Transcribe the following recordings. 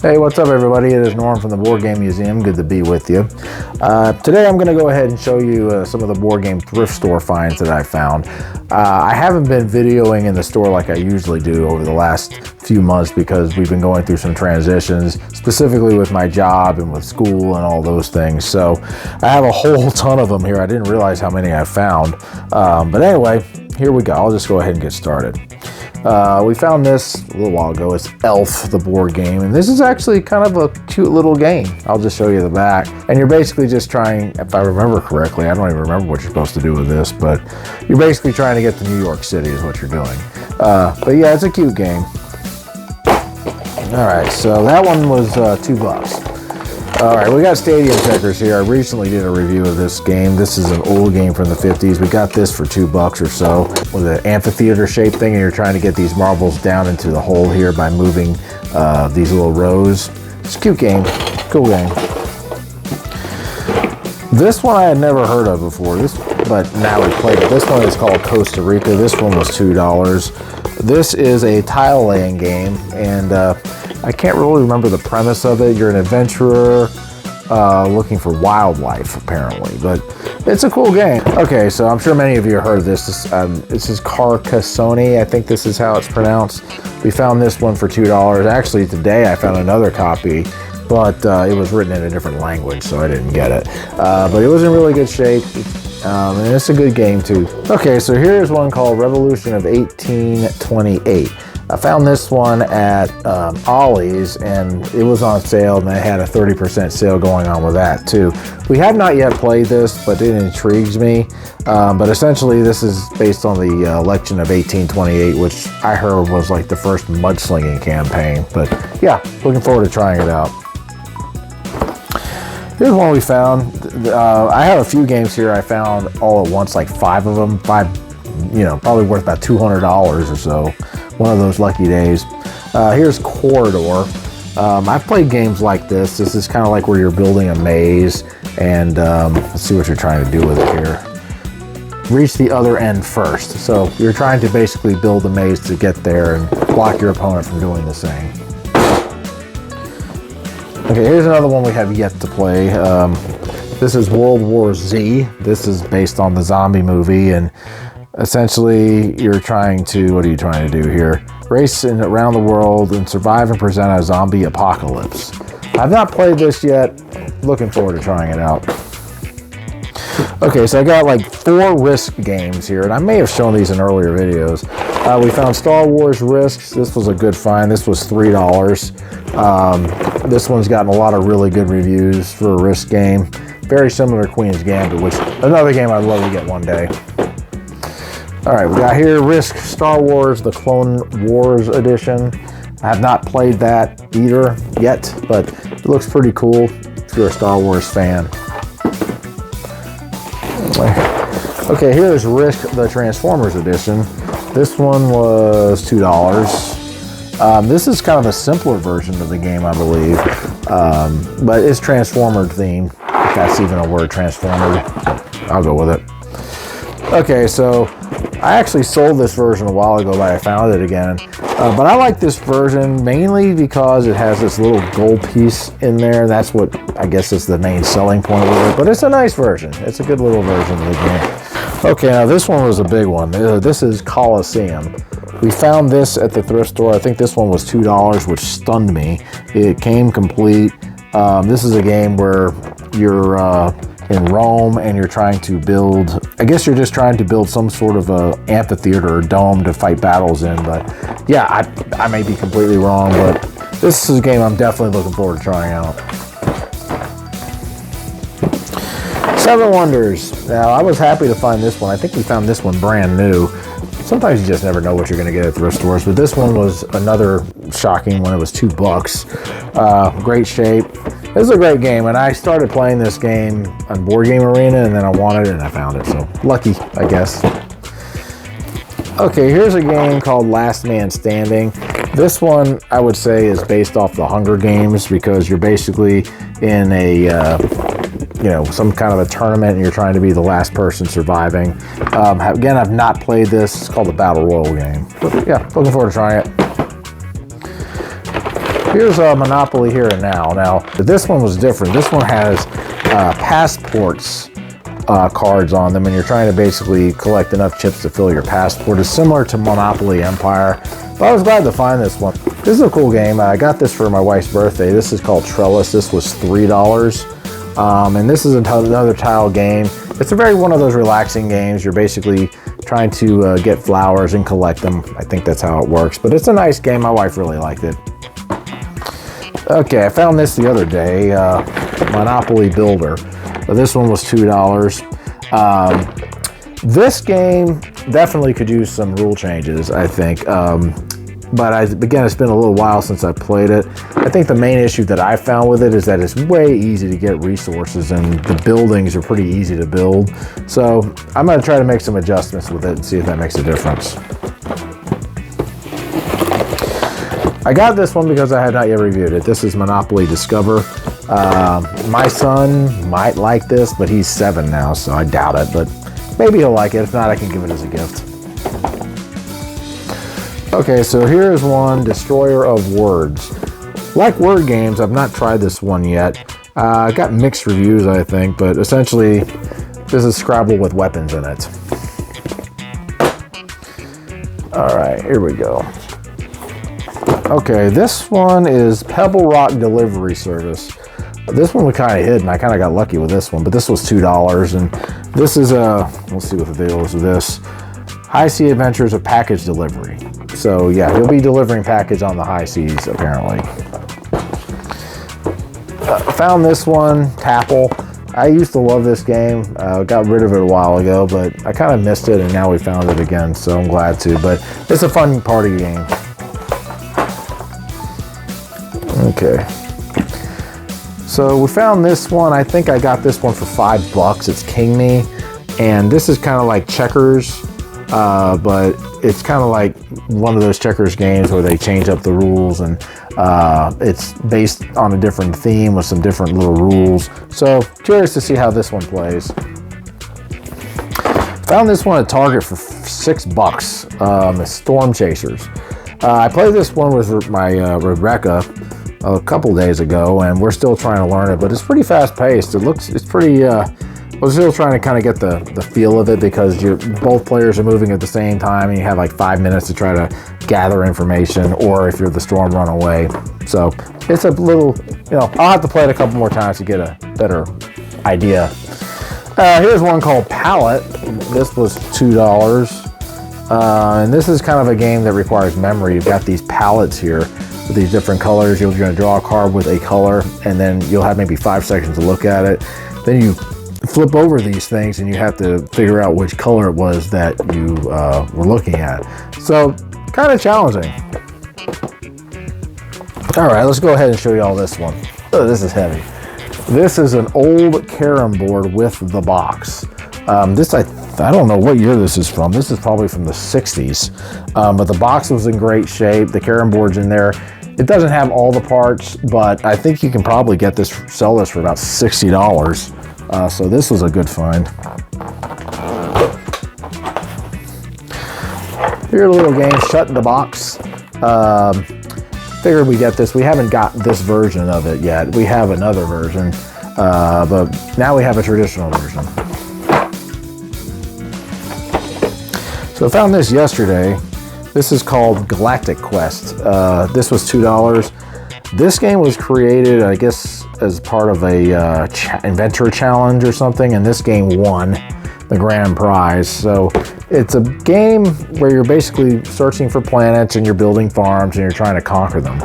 Hey, what's up everybody? It is Norm from the Board Game Museum. Good to be with you. Today I'm going to go ahead and show you some of the board game thrift store finds that I found. I haven't been videoing in the store like I usually do over the last few months because we've been going through some transitions, specifically with my job and with school and all those things. So I have a whole ton of them here. I didn't realize how many I found. But anyway, here we go. I'll just go ahead and get started. We found this a little while ago. It's Elf, the board game, and this is actually kind of a cute little game. I'll just show you the back, and you're basically just trying, if I remember correctly, I don't even remember what you're supposed to do with this, but you're basically trying to get to New York City is what you're doing. But yeah, it's a cute game. All right, so that one was $2. All right, we got Stadium Checkers here. I recently did a review of this game. This is an old game from the 50s. We got this for $2 or so with an amphitheater shaped thing, and you're trying to get these marbles down into the hole here by moving these little rows. It's a cute game, cool game. This one I had never heard of before, but now we played it. This one is called Costa Rica. This one was $2. This is a tile laying game, and I can't really remember the premise of it. You're an adventurer looking for wildlife, apparently, but it's a cool game. Okay, so I'm sure many of you have heard of this. This is Carcassonne. I think this is how it's pronounced. We found this one for $2. Actually, today I found another copy, but it was written in a different language, so I didn't get it. But it was in really good shape, and it's a good game, too. Okay, so here's one called Revolution of 1828. I found this one at Ollie's, and it was on sale, and they had a 30% sale going on with that too. We have not yet played this, but it intrigues me. But essentially, this is based on the election of 1828, which I heard was like the first mudslinging campaign. But yeah, looking forward to trying it out. Here's one we found. I have a few games here I found all at once, like 5 of them. Probably worth about $200 or so. One of those lucky days. Here's Corridor. I've played games like this. This is kind of like where you're building a maze, and let's see what you're trying to do with it here. Reach the other end first. So you're trying to basically build a maze to get there and block your opponent from doing the same. Okay, here's another one we have yet to play. This is World War Z. This is based on the zombie movie, and essentially, what are you trying to do here? Race around the world and survive and present a zombie apocalypse. I've not played this yet. Looking forward to trying it out. Okay, so I got like 4 Risk games here, and I may have shown these in earlier videos. We found Star Wars Risks. This was a good find. This was $3. This one's gotten a lot of really good reviews for a Risk game. Very similar to Queen's Gambit, which another game I'd love to get one day. All right, we got here Risk Star Wars, the Clone Wars edition. I have not played that either yet, but it looks pretty cool if you're a Star Wars fan. Okay, here's Risk, the Transformers edition. This one was $2. This is kind of a simpler version of the game, I believe, but it's Transformer themed. If that's even a word, Transformer. I'll go with it. Okay, so I actually sold this version a while ago, but I found it again. But I like this version mainly because it has this little gold piece in there. That's what I guess is the main selling point with it. But it's a nice version. It's a good little version of the game. Okay, now this one was a big one. This is Colosseum. We found this at the thrift store. I think this one was $2, which stunned me. It came complete. This is a game where you're in Rome, and you're trying to build, I guess you're just trying to build some sort of a amphitheater or dome to fight battles in, but yeah, I may be completely wrong, but this is a game I'm definitely looking forward to trying out. Seven Wonders. Now, I was happy to find this one. I think we found this one brand new. Sometimes you just never know what you're going to get at thrift stores, but this one was another shocking one. It was $2. Great shape. This is a great game, and I started playing this game on Board Game Arena, and then I wanted it, and I found it, so lucky, I guess. Okay, here's a game called Last Man Standing. This one, I would say, is based off the Hunger Games, because you're basically in a you know, some kind of a tournament and you're trying to be the last person surviving. Again, I've not played this. It's called the Battle Royal game. But yeah, looking forward to trying it. Here's Monopoly Here and Now. Now, this one was different. This one has passports cards on them, and you're trying to basically collect enough chips to fill your passport. It's similar to Monopoly Empire, but I was glad to find this one. This is a cool game. I got this for my wife's birthday. This is called Trellis. This was $3. And this is another tile game. It's a very one of those relaxing games. You're basically trying to get flowers and collect them. I think that's how it works, but it's a nice game. My wife really liked it. Okay, I found this the other day, Monopoly Builder. This one was $2. This game definitely could use some rule changes, I think. But again, it's been a little while since I played it. I think the main issue that I found with it is that it's way easy to get resources and the buildings are pretty easy to build. So I'm gonna try to make some adjustments with it and see if that makes a difference. I got this one because I had not yet reviewed it. This is Monopoly Discover. My son might like this, but he's 7 now, so I doubt it, but maybe he'll like it. If not, I can give it as a gift. Okay, so here is one, Destroyer of Words. Like word games, I've not tried this one yet. I got mixed reviews, I think, but essentially, this is Scrabble with weapons in it. All right, here we go. Okay, this one is Pebble Rock Delivery Service. This one was kind of hidden. I kind of got lucky with this one, but this was $2. And this is let's see what the deal is with this. High Sea Adventures of Package Delivery. So yeah, he'll be delivering package on the high seas, apparently. Found this one, Tapple. I used to love this game. Got rid of it a while ago, but I kind of missed it, and now we found it again, so I'm glad to. But it's a fun party game. Okay. So we found this one. I think I got this one for $5. It's King Me, and this is kind of like checkers, but it's kind of like one of those checkers games where they change up the rules, and it's based on a different theme with some different little rules. So curious to see how this one plays. Found this one at Target for $6. It's Storm Chasers. I played this one with my Rebecca a couple days ago, and we're still trying to learn it, but it's pretty fast paced. It's pretty, we're still trying to kind of get the feel of it because both players are moving at the same time, and you have like 5 minutes to try to gather information, or if you're the storm, run away. So it's a little, I'll have to play it a couple more times to get a better idea. Here's one called Palette. This was $2. And this is kind of a game that requires memory. You've got these palettes here with these different colors. You're going to draw a card with a color, and then you'll have maybe 5 seconds to look at it. Then you flip over these things, and you have to figure out which color it was that you were looking at. So, kind of challenging. All right, let's go ahead and show you all this one. Oh, this is heavy. This is an old carom board with the box. This, I don't know what year this is from. This is probably from the 60s, but the box was in great shape. The carom board's in there. It doesn't have all the parts, but I think you can probably sell this for about $60. So this was a good find. Here are the little games, Shut in the Box. Figured we get this. We haven't got this version of it yet. We have another version, but now we have a traditional version. So I found this yesterday. This is called Galactic Quest. This was $2. This game was created, I guess, as part of a inventor challenge or something, and this game won the grand prize. So it's a game where you're basically searching for planets and you're building farms and you're trying to conquer them.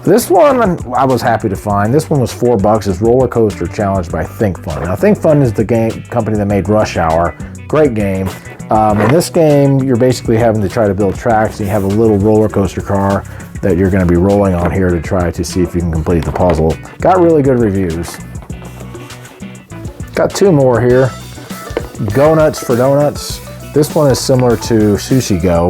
This one I was happy to find. This one was $4. It's Roller Coaster Challenge by Think Fun. Now Think Fun is the game company that made Rush Hour. Great game. In this game, you're basically having to try to build tracks, and you have a little roller coaster car that you're going to be rolling on here to try to see if you can complete the puzzle. Got really good reviews. Got 2 more here. Go Nuts for Donuts. This one is similar to Sushi Go.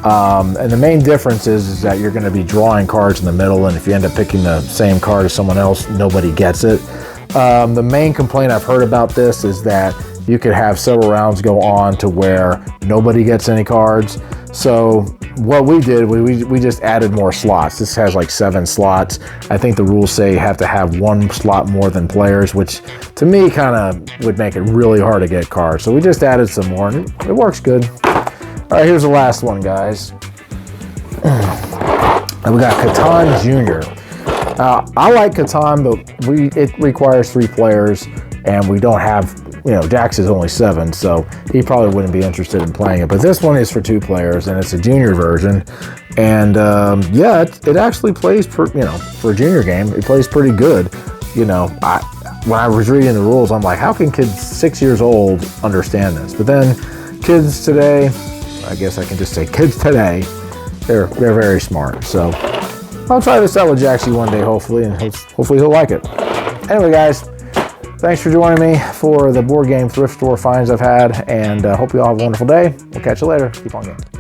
And the main difference is that you're going to be drawing cards in the middle, and if you end up picking the same card as someone else, nobody gets it. The main complaint I've heard about this is that you could have several rounds go on to where nobody gets any cards. So what we did, we just added more slots. This has like 7 slots. I think the rules say you have to have 1 slot more than players, which to me kind of would make it really hard to get cards. So we just added some more, and it works good. All right, here's the last one, guys. And we got Catan Jr. I like Catan, but it requires 3 players, and we don't have, Jax is only 7, so he probably wouldn't be interested in playing it. But this one is for 2 players, and it's a junior version. And yeah, it actually plays, for a junior game, it plays pretty good. When I was reading the rules, I'm like, how can kids 6 years old understand this? But then kids today, I guess I can just say kids today, they're very smart. So I'll try this out with Jaxie one day, hopefully, and hopefully he'll like it. Anyway, guys, thanks for joining me for the board game thrift store finds I've had, and hope you all have a wonderful day. We'll catch you later. Keep on gaming.